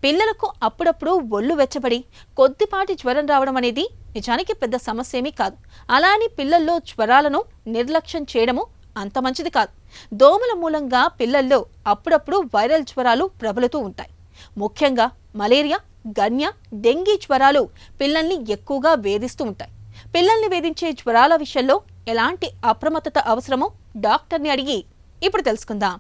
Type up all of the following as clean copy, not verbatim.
పిల్లలకు అప్పుడప్పుడు ఒళ్ళు వెచ్చబడి కొద్దిపాటి జ్వరం రావడం అనేది నిజానికి పెద్ద సమస్య ఏమీ కాదు. అలా అని పిల్లల్లో జ్వరాలను నిర్లక్ష్యం చేయడము అంత మంచిది కాదు. దోమల మూలంగా పిల్లల్లో అప్పుడప్పుడు వైరల్ జ్వరాలు ప్రబలుతూ ఉంటాయి. ముఖ్యంగా మలేరియా, గన్య, డెంగీ జ్వరాలు పిల్లల్ని ఎక్కువగా వేధిస్తూ ఉంటాయి. పిల్లల్ని వేధించే జ్వరాల విషయంలో ఎలాంటి అప్రమత్తత అవసరమో డాక్టర్ని అడిగి ఇప్పుడు తెలుసుకుందాం.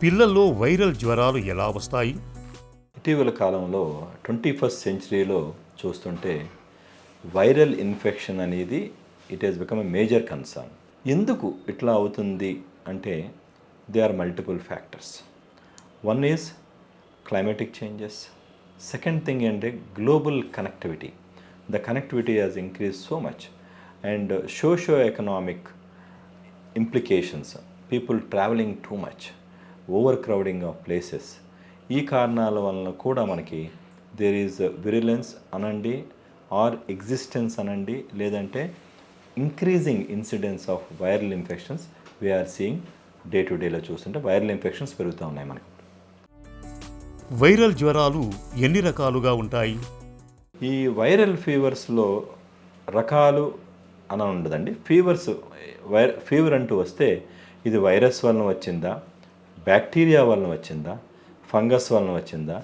పిల్లల్లో వైరల్ జ్వరాలు ఎలా వస్తాయి? ఇటీవల కాలంలో 21st సెంచరీలో చూస్తుంటే వైరల్ ఇన్ఫెక్షన్ అనేది it has become a major concern. ఎందుకు ఇట్లా అవుతుంది అంటే they are multiple factors. One is climatic changes. Second thing అంటే global connectivity. The connectivity has increase so much and socio economic implications, people travelling too much, overcrowding of places. ఈ కారణాల వలన కూడా మనకి దేర్ ఈజ్ విరిలెన్స్ అనండి, or existence అనండి, లేదంటే increasing incidence of viral infections we're seeing day to డేలో చూస్తుంటే వైరల్ ఇన్ఫెక్షన్స్ పెరుగుతూ ఉన్నాయి మనకి. వైరల్ జ్వరాలు ఎన్ని రకాలుగా ఉంటాయి? ఈ వైరల్ ఫీవర్స్లో రకాలు అని ఉండదండి. ఫీవర్ అంటూ వస్తే ఇది వైరస్ వలన వచ్చిందా, బ్యాక్టీరియా వలన వచ్చిందా, ఫంగస్ వలన వచ్చిందా,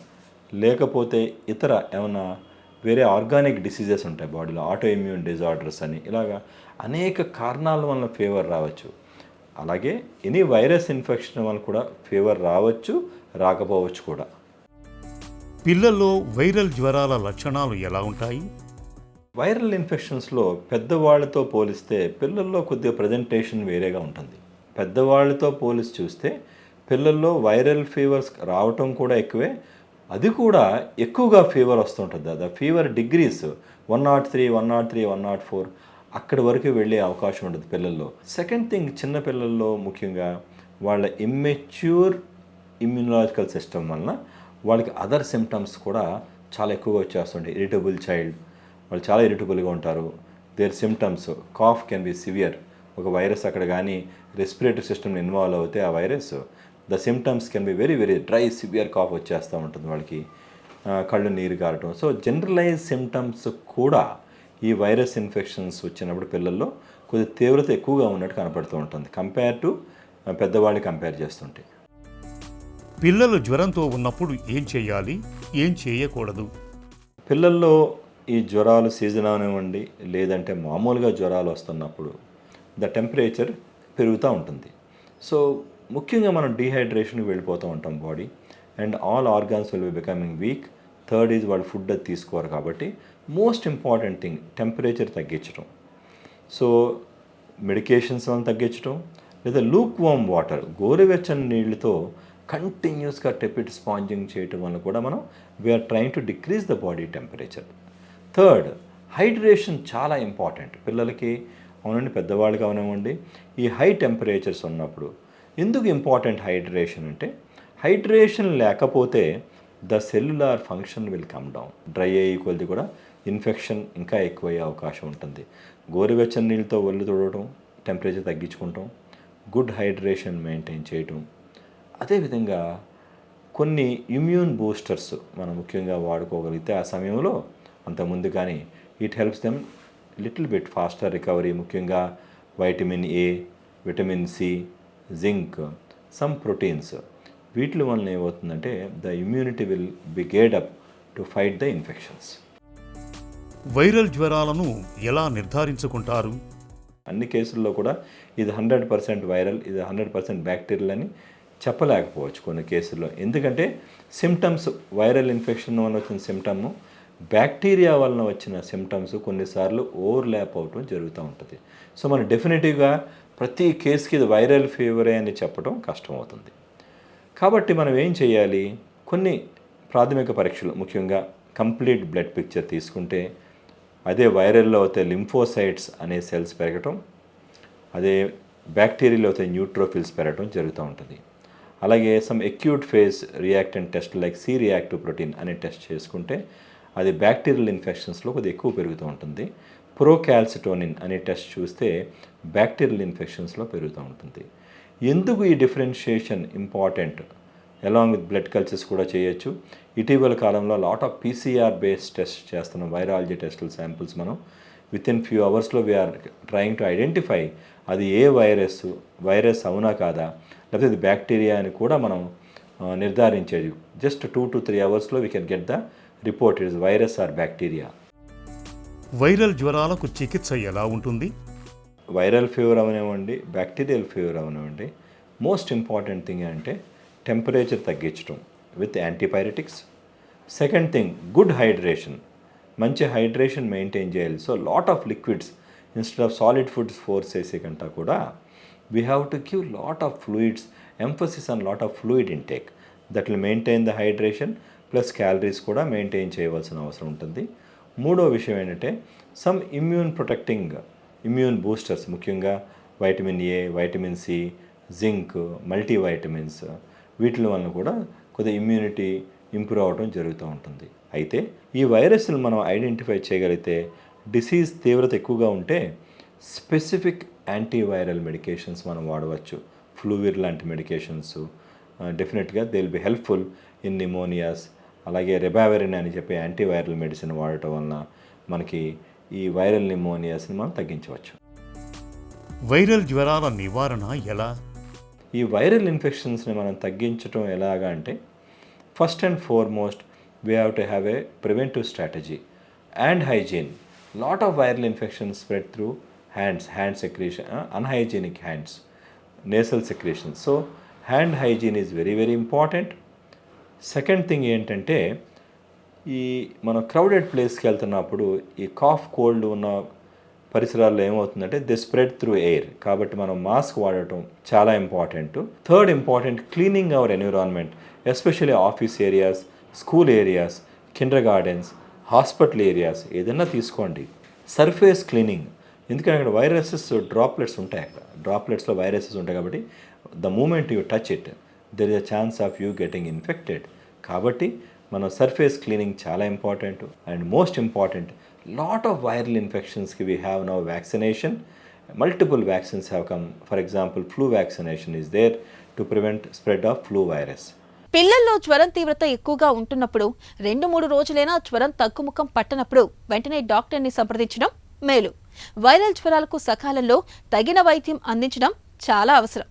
లేకపోతే ఇతర ఏమైనా వేరే ఆర్గానిక్ డిసీజెస్ ఉంటాయి బాడీలో, ఆటో ఇమ్యూన్ డిజార్డర్స్ అని, ఇలాగా అనేక కారణాల వలన ఫీవర్ రావచ్చు. అలాగే ఎనీ వైరస్ ఇన్ఫెక్షన్ వలన కూడా ఫీవర్ రావచ్చు, రాకపోవచ్చు కూడా. పిల్లల్లో వైరల్ జ్వరాల లక్షణాలు ఎలా ఉంటాయి? వైరల్ ఇన్ఫెక్షన్స్లో పెద్దవాళ్ళతో పోలిస్తే పిల్లల్లో కొద్దిగా ప్రజెంటేషన్ వేరేగా ఉంటుంది. పెద్దవాళ్ళతో పోలిసి చూస్తే పిల్లల్లో వైరల్ ఫీవర్స్ రావటం కూడా ఎక్కువే, అది కూడా ఎక్కువగా ఫీవర్ వస్తుంటుంది. అది ఫీవర్ డిగ్రీస్ 103, 103, 104 అక్కడి వరకు వెళ్ళే అవకాశం ఉంటుంది పిల్లల్లో. సెకండ్ థింగ్, చిన్న పిల్లల్లో ముఖ్యంగా వాళ్ళ ఇమ్మెచ్యూర్ ఇమ్యూనలాజికల్ సిస్టమ్ వలన వాళ్ళకి అదర్ సిమ్టమ్స్ కూడా చాలా ఎక్కువగా వచ్చేస్తుంటాయి. ఇరిటబుల్ చైల్డ్, వాళ్ళు చాలా ఇరిటబుల్గా ఉంటారు. Their symptoms cough can be severe. ఒక వైరస్ అక్కడ కానీ రెస్పిరేటరీ సిస్టమ్ ఇన్వాల్వ్ అవుతే ఆ virus, the symptoms can be very very dry severe cough వచ్చేస్తూ ఉంటుంది వాళ్ళకి, కళ్ళు నీరు కారటం. సో జనరలైజ్ సిమ్టమ్స్ కూడా ఈ వైరస్ ఇన్ఫెక్షన్స్ వచ్చినప్పుడు పిల్లల్లో కొద్ది తీవ్రత ఎక్కువగా ఉన్నట్టు కనపడుతూ ఉంటుంది కంపేర్ టు పెద్దవాళ్ళు కంపేర్ చేస్తుంటే. పిల్లలు జ్వరంతో ఉన్నప్పుడు ఏం చేయాలి, ఏం చేయకూడదు? పిల్లల్లో ఈ జ్వరాలు సీజన్ అవనివ్వండి, లేదంటే మామూలుగా జ్వరాలు వస్తున్నప్పుడు ద టెంపరేచర్ పెరుగుతూ ఉంటుంది. సో ముఖ్యంగా మనం డీహైడ్రేషన్కి వెళ్ళిపోతూ ఉంటాం body, and all organs will be becoming week. Third is వాళ్ళు ఫుడ్ అది తీసుకోరు కాబట్టి మోస్ట్ ఇంపార్టెంట్ థింగ్ టెంపరేచర్ తగ్గించడం. సో మెడికేషన్స్ వల్ల తగ్గించడం, లేదా లూక్ వామ్ వాటర్, గోరువెచ్చని నీళ్ళతో కంటిన్యూస్గా టెపిడ్ స్పాంజింగ్ చేయటం వల్ల కూడా మనం we are trying to decrease the body temperature. Third, hydration చాలా ఇంపార్టెంట్ పిల్లలకి అవునండి, పెద్దవాళ్ళకి అవనివ్వండి. ఈ హై టెంపరేచర్స్ ఉన్నప్పుడు ఎందుకు ఇంపార్టెంట్ హైడ్రేషన్ అంటే, హైడ్రేషన్ లేకపోతే the cellular function will come down. Dry అయ్యే కొద్ది కూడా ఇన్ఫెక్షన్ ఇంకా ఎక్కువయ్యే అవకాశం ఉంటుంది. గోరువెచ్చని నీళ్ళతో ఒళ్ళు తొడవడం, టెంపరేచర్ తగ్గించుకుంటాం, గుడ్ హైడ్రేషన్ మెయింటైన్ చేయటం. అదేవిధంగా కొన్ని ఇమ్యూన్ బూస్టర్స్ మనం ముఖ్యంగా వాడుకోగలిగితే ఆ సమయంలో అంతకుముందు కానీ it helps them little bit faster recovery. ముఖ్యంగా vitamin A, vitamin C, zinc, some proteins, వీటి వలన ఏమవుతుందంటే ద ఇమ్యూనిటీ విల్ బి గేడ్ up to fight the infections. Viral జ్వరాలను ఎలా నిర్ధారించుకుంటారు? అన్ని కేసుల్లో కూడా ఇది 100% వైరల్, ఇది 100% బ్యాక్టీరియల్ అని చెప్పలేకపోవచ్చు కొన్ని కేసుల్లో. ఎందుకంటే సిమ్టమ్స్, వైరల్ ఇన్ఫెక్షన్ వల్ల వచ్చిన సిమ్టమ్ బ్యాక్టీరియా వలన వచ్చిన సిమ్టమ్స్ కొన్నిసార్లు ఓవర్లాప్ అవటం జరుగుతూ ఉంటుంది. సో మనం డెఫినెటివ్గా ప్రతి కేసుకి ఇది వైరల్ ఫీవరే అని చెప్పడం కష్టమవుతుంది. కాబట్టి మనం ఏం చేయాలి, కొన్ని ప్రాథమిక పరీక్షలు, ముఖ్యంగా కంప్లీట్ బ్లడ్ పిక్చర్ తీసుకుంటే అదే వైరల్లో అయితే లింఫోసైట్స్ అనే సెల్స్ పెరగటం, అదే బ్యాక్టీరియాలో అయితే న్యూట్రోఫిల్స్ పెరగటం జరుగుతూ ఉంటుంది. అలాగే some acute phase reactant test like C reactive protein అనే టెస్ట్ చేసుకుంటే అది బ్యాక్టీరియల్ ఇన్ఫెక్షన్స్లో కొద్దిగా ఎక్కువ పెరుగుతూ ఉంటుంది. ప్రోకాల్సిటోనిన్ అనే టెస్ట్ చూస్తే బ్యాక్టీరియల్ ఇన్ఫెక్షన్స్లో పెరుగుతూ ఉంటుంది. ఎందుకు ఈ differentiation important? Along with blood cultures కూడా చేయొచ్చు. ఇటీవల కాలంలో lot of PCR based test చేస్తున్నాం, వైరాలజీ టెస్టుల శాంపుల్స్ మనం వితిన్ ఫ్యూ అవర్స్లో వీఆర్ ట్రయింగ్ టు ఐడెంటిఫై అది ఏ వైరస్ అవునా కాదా, లేకపోతే ఇది బ్యాక్టీరియా అని కూడా మనం నిర్ధారించేది. జస్ట్ 2 to 3 అవర్స్లో we can get the report it is virus or bacteria. Viral జ్వరాలకు చికిత్స ఎలా ఉంటుంది? వైరల్ ఫీవర్ అవనివ్వండి, బ్యాక్టీరియల్ ఫీవర్ అవనివ్వండి, మోస్ట్ ఇంపార్టెంట్ థింగ్ అంటే టెంపరేచర్ తగ్గించడం with antipyretics. Second thing good hydration, మంచి హైడ్రేషన్ మెయింటైన్ చేయాలి. So lot of liquids instead of solid foods force చేసే కంటే కూడా we have to give lot of fluids, emphasis on lot of fluid intake that will maintain the hydration plus calories కూడా maintain చేయవలసిన అవసరం ఉంటుంది. మూడో విషయం ఏంటంటే సమ్ ఇమ్యూన్ బూస్టర్స్, ముఖ్యంగా vitamin A, vitamin C, zinc, multivitamins, వీటి వలన కూడా కొద్దిగా ఇమ్యూనిటీ ఇంప్రూవ్ అవ్వడం జరుగుతూ ఉంటుంది. అయితే ఈ వైరస్లు మనం ఐడెంటిఫై చేయగలిగితే, డిసీజ్ తీవ్రత ఎక్కువగా ఉంటే స్పెసిఫిక్ యాంటీవైరల్ మెడికేషన్స్ మనం వాడవచ్చు. ఫ్లూవిర్ లాంటి మెడికేషన్స్ డెఫినెట్గా they will be helpful in pneumonias. అలాగే రెబావెరిన్ అని చెప్పి యాంటీవైరల్ మెడిసిన్ వాడటం వలన మనకి ఈ వైరల్ నిమోనియాస్ని మనం తగ్గించవచ్చు. వైరల్ జ్వరాల నివారణ ఎలా? ఈ వైరల్ ఇన్ఫెక్షన్స్ని మనం తగ్గించడం ఎలాగా అంటే, first and foremost we have to have a preventive strategy and hygiene. Lot of viral infections spread through hand secretion, unhygienic hands, nasal secretion. So hand hygiene is very very important. Second thing ఏంటంటే, ఈ మనం crowded ప్లేస్కి వెళ్తున్నప్పుడు ఈ cough cold ఉన్న పరిసరాల్లో ఏమవుతుందంటే they spread through air, కాబట్టి మనం మాస్క్ వాడటం చాలా important. Third important, cleaning hour environment, especially office areas, school areas, Kinder gardens, hospital areas ఏదైనా తీసుకోండి. సర్ఫేస్ క్లీనింగ్, ఎందుకంటే అక్కడ వైరసెస్ డ్రాప్లెట్స్ ఉంటాయి, అక్కడ డ్రాప్లెట్స్లో వైరసెస్ ఉంటాయి కాబట్టి the moment you touch it there is a chance of you getting infected. కాబట్టి మనం సర్ఫేస్ క్లీనింగ్ చాలా important. And most important, lot of viral ఇన్ఫెక్షన్స్కి we have now vaccination. Multiple vaccines have come. For example flu vaccination is there to prevent spread of flu virus. పిల్లల్లో జ్వరం తీవ్రత ఎక్కువగా ఉంటున్నప్పుడు 2-3 రోజులైనా జ్వరం తగ్గుముఖం పట్టనప్పుడు వెంటనే డాక్టర్ని సంప్రదించడం మేలు. వైరల్ జ్వరాలకు సకాలంలో తగిన వైద్యం అందించడం చాలా అవసరం.